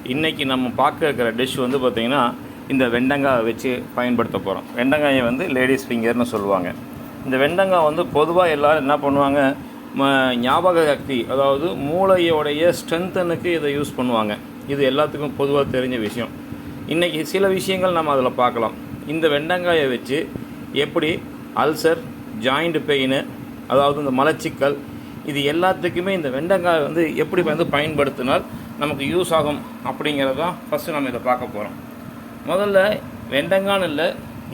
இன்றைக்கி நம்ம பார்க்க இருக்கிற டிஷ் வந்து பார்த்திங்கன்னா இந்த வெண்டங்காய் வச்சு பயன்படுத்த போகிறோம். வெண்டங்காயை வந்து லேடிஸ் ஃபிங்கர்னு சொல்லுவாங்க. இந்த வெண்டங்காய் வந்து பொதுவாக எல்லோரும் என்ன பண்ணுவாங்க, ஞாபக சக்தி அதாவது மூளையோடைய ஸ்ட்ரென்த்தனுக்கு இதை யூஸ் பண்ணுவாங்க. இது எல்லாத்துக்கும் பொதுவாக தெரிஞ்ச விஷயம். இன்றைக்கி சில விஷயங்கள் நம்ம அதில் பார்க்கலாம். இந்த வெண்டங்காயை வச்சு எப்படி அல்சர், ஜாயிண்ட் பெயின், அதாவது இந்த மலச்சிக்கல், இது எல்லாத்துக்குமே இந்த வெண்டங்காய் வந்து எப்படி வந்து பயன்படுத்தினால் நமக்கு யூஸ் ஆகும் அப்படிங்கிறதான் ஃபஸ்ட்டு நம்ம இதை பார்க்க போகிறோம். முதல்ல வெண்டங்கான்னு இல்லை,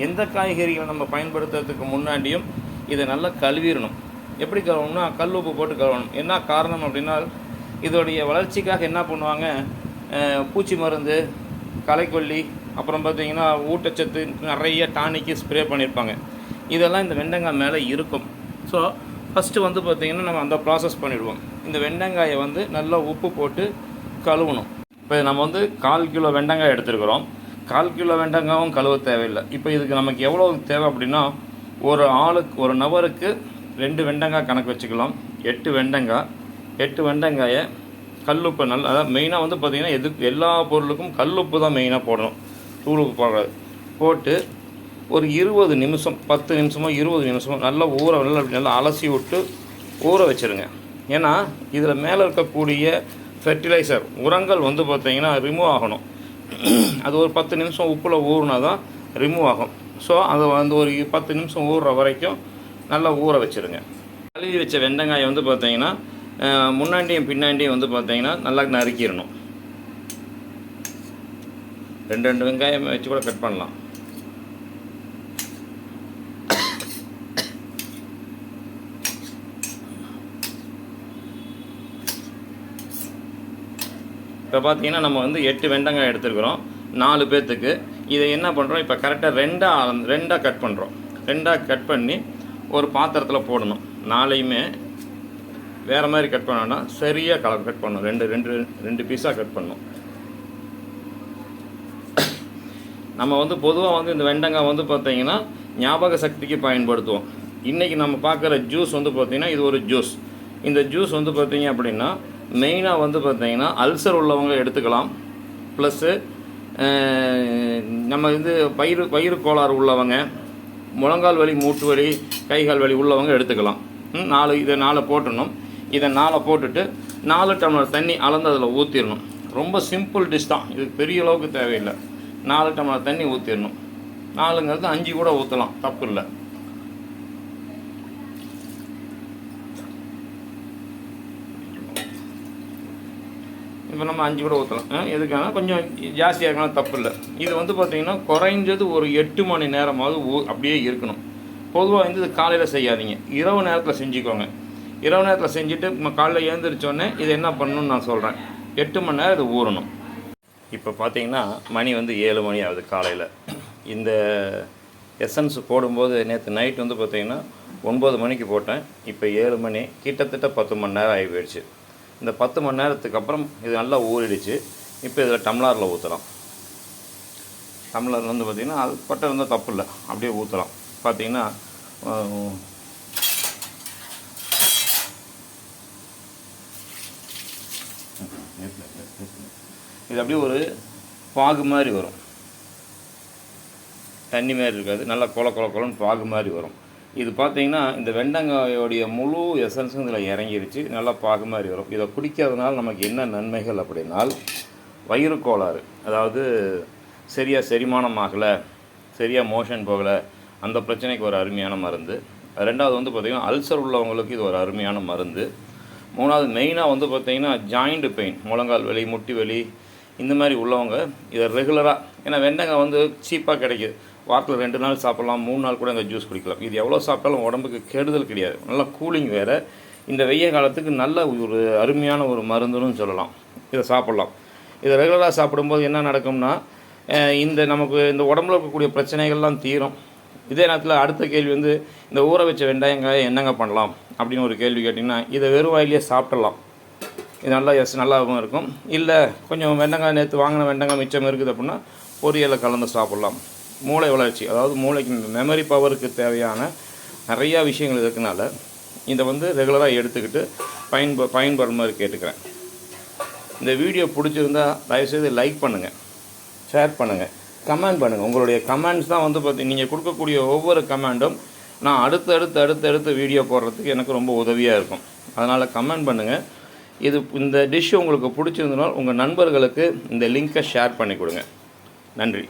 எந்த காய்கறிகளை நம்ம பயன்படுத்துறதுக்கு முன்னாடியும் இதை நல்லா கழுவிடணும். எப்படி கழுவணும்னா கல் உப்பு போட்டு கழுவணும். என்ன காரணம் அப்படின்னா, இதோடைய வளர்ச்சிக்காக என்ன பண்ணுவாங்க, பூச்சி மருந்து, களைக்கொல்லி, அப்புறம் பார்த்திங்கன்னா ஊட்டச்சத்து நிறைய டானிக்கு ஸ்ப்ரே பண்ணியிருப்பாங்க. இதெல்லாம் இந்த வெண்டங்காய் மேலே இருக்கும். ஸோ ஃபஸ்ட்டு வந்து பார்த்திங்கன்னா நம்ம அந்த ப்ராசஸ் பண்ணிவிடுவோம். இந்த வெண்டங்காயை வந்து நல்லா உப்பு போட்டு கழுவணும். இப்போ நம்ம வந்து 1/4 கிலோ வெண்டங்காய் எடுத்துருக்குறோம். 1/4 கிலோ வெண்டங்காயும் கழுவ தேவையில்லை. இப்போ இதுக்கு நமக்கு எவ்வளோ தேவை அப்படின்னா, ஒரு நபருக்கு 2 வெண்டங்காய் கணக்கு வச்சுக்கலாம். 8 வெண்டங்காயை கல்லுப்பு நல்லா, அதாவது மெயினாக வந்து பார்த்திங்கன்னா எல்லா பொருளுக்கும் கல்லுப்பு தான் மெயினாக போடணும், தூள் உப்பு போடுறது. போட்டு ஒரு 20 நிமிஷம், 10 நிமிஷமோ 20 நிமிஷமோ நல்லா நல்லா அலசி விட்டு ஊற வச்சுருங்க. ஏன்னா இதில் மேலே இருக்கக்கூடிய ஃபெர்டிலைசர், உரங்கள் வந்து பார்த்திங்கன்னா ரிமூவ் ஆகணும். அது ஒரு 10 நிமிஷம் உப்பில் ஊறினா தான் ரிமூவ் ஆகும். ஸோ அதை வந்து ஒரு 10 நிமிஷம் ஊறுற வரைக்கும் நல்லா ஊற வச்சுருங்க. கழுவி வச்ச வெண்டங்காயை வந்து பார்த்திங்கன்னா முன்னாண்டியும் பின்னாண்டியும் வந்து பார்த்திங்கன்னா நல்லா நறுக்கிடணும். 2 வெங்காயம் வச்சு கூட கட் பண்ணலாம். இப்போ பார்த்திங்கன்னா நம்ம வந்து 8 வெண்டங்காய் எடுத்துருக்குறோம் 4 பேர்த்துக்கு. இதை என்ன பண்ணுறோம், இப்போ கரெக்டாக ரெண்டாக கட் பண்ணுறோம். 2ஆக கட் பண்ணி ஒரு பாத்திரத்தில் போடணும். 4ஐயுமே வேறு மாதிரி கட் பண்ணோன்னா சரியாக கட் பண்ணணும். ரெண்டு பீஸாக கட் பண்ணணும். நம்ம வந்து பொதுவாக வந்து இந்த வெண்டங்காய் வந்து பார்த்திங்கன்னா ஞாபக சக்திக்கு பயன்படுத்துவோம். இன்றைக்கி நம்ம பார்க்குற ஜூஸ் வந்து பார்த்திங்கன்னா இது ஒரு ஜூஸ். இந்த ஜூஸ் வந்து பார்த்திங்க அப்படின்னா மெயினாக வந்து பார்த்திங்கன்னா அல்சர் உள்ளவங்க எடுத்துக்கலாம். ப்ளஸ்ஸு நம்ம வந்து வயிறு கோளாறு உள்ளவங்க, முழங்கால் வலி, மூட்டு வலி, கைகால் வலி உள்ளவங்க எடுத்துக்கலாம். இதை 4 போட்டுடணும். இதை 4 போட்டுட்டு 4 டம்ளர் தண்ணி அளந்து அதில் ஊற்றிடணும். ரொம்ப சிம்பிள் டிஷ் தான், இது பெரிய அளவுக்கு தேவையில்லை. 4 டம்ளர் தண்ணி ஊற்றிடணும். 4ங்கிறது 5 கூட ஊற்றலாம், தப்பு இல்லை. இப்போ நம்ம 5 கூட ஊற்றலாம். எதுக்கான கொஞ்சம் ஜாஸ்தியாக இருக்கலாம், தப்பு இல்லை. இது வந்து பார்த்திங்கன்னா குறைஞ்சது ஒரு 8 மணி நேரமாவது அப்படியே இருக்கணும். பொதுவாக வந்து இது காலையில் செய்யாதீங்க, இரவு நேரத்தில் செஞ்சுக்கோங்க. இரவு நேரத்தில் செஞ்சுட்டு காலையில் எழுந்திரிச்சோடனே இது என்ன பண்ணணும்னு நான் சொல்கிறேன். 8 மணி நேரம் இது ஊறணும். இப்போ பார்த்திங்கன்னா மணி வந்து 7 மணி ஆகுது காலையில். இந்த எசன்ஸ் போடும்போது நேற்று நைட் வந்து பார்த்திங்கன்னா 9 மணிக்கு போட்டேன். இப்போ 7 மணி, கிட்டத்தட்ட 10 மணி நேரம் ஆகி போயிடுச்சு. இந்த 10 மணி நேரத்துக்கு அப்புறம் இது நல்லா ஊறிடுச்சு. இப்போ இதில் டம்ளரில் ஊற்றலாம். டம்ளர் வந்து பார்த்திங்கன்னா அது கொட்டை இருந்தால் தப்பு இல்லை, அப்படியே ஊற்றலாம். பார்த்திங்கன்னா இது அப்படியே ஒரு பாகு மாதிரி வரும். தண்ணி மாதிரி இருக்காது, நல்லா கொலன்னு பாகு மாதிரி வரும். இது பார்த்திங்கன்னா இந்த வெண்டங்காயோடைய முழு எசன்ஸும் இதில் இறங்கிருச்சு, நல்லா பாகு மாதிரி வரும். இதை குடிக்கிறதுனால நமக்கு என்ன நன்மைகள் அப்படின்னால், வயிறு கோளாறு, அதாவது சரியாக செரிமானம் ஆகலை, சரியாக மோஷன் போகலை, அந்த பிரச்சனைக்கு ஒரு அருமையான மருந்து. 2வது வந்து பார்த்திங்கன்னா அல்சர் உள்ளவங்களுக்கு இது ஒரு அருமையான மருந்து. 3வது மெயினாக வந்து பார்த்திங்கன்னா ஜாயிண்ட் பெயின், முழங்கால் வலி, முட்டி வலி, இந்த மாதிரி உள்ளவங்க இதை ரெகுலராக, ஏன்னா வெண்டங்காய் வந்து சீப்பாக கிடைக்கிது. வாரத்தில் 2 நாள் சாப்பிட்லாம், 3 நாள் கூட இந்த ஜூஸ் குடிக்கலாம். இது எவ்வளோ சாப்பிட்டாலும் உடம்புக்கு கெடுதல் கிடையாது, நல்லா கூலிங் வேறு. இந்த வெய்ய காலத்துக்கு நல்ல ஒரு அருமையான ஒரு மருந்துன்னு சொல்லலாம். இதை சாப்பிட்லாம். இதை ரெகுலராக சாப்பிடும்போது என்ன நடக்கும்னா, நமக்கு இந்த உடம்புல இருக்கக்கூடிய பிரச்சனைகள்லாம் தீரும். இதே நேரத்தில் அடுத்த கேள்வி வந்து, இந்த ஊற வச்ச வெங்காயம் என்னங்க பண்ணலாம் அப்படின்னு ஒரு கேள்வி கேட்டிங்கன்னா, இதை வெறும் வாயிலே சாப்பிடலாம். இது நல்லாவும் இருக்கும். இல்லை கொஞ்சம் வெண்டங்காய் நேற்று வாங்கின வெண்டங்காய் மிச்சம் இருக்குது அப்படின்னா பொரியலை கலந்து சாப்பிட்லாம். மூளை வளர்ச்சி, அதாவது மூளைக்கு மெமரி பவருக்கு தேவையான நிறையா விஷயங்கள் இருக்கனால இதை வந்து ரெகுலராக எடுத்துக்கிட்டு பயன்படுற மாதிரி கேட்டுக்கிறேன். இந்த வீடியோ பிடிச்சிருந்தா தயவுசெய்து லைக் பண்ணுங்கள், ஷேர் பண்ணுங்கள், கமெண்ட் பண்ணுங்கள். உங்களுடைய கமெண்ட்ஸ் தான் வந்து பார்த்திங்க நீங்கள் கொடுக்கக்கூடிய ஒவ்வொரு கமெண்ட்டும் நான் அடுத்து வீடியோ போடுறதுக்கு எனக்கு ரொம்ப உதவியாக இருக்கும். அதனால் கமெண்ட் பண்ணுங்கள். இந்த டிஷ் உங்களுக்கு பிடிச்சிருந்தனால் உங்கள் நண்பர்களுக்கு இந்த லிங்க்கை ஷேர் பண்ணி கொடுங்க. நன்றி.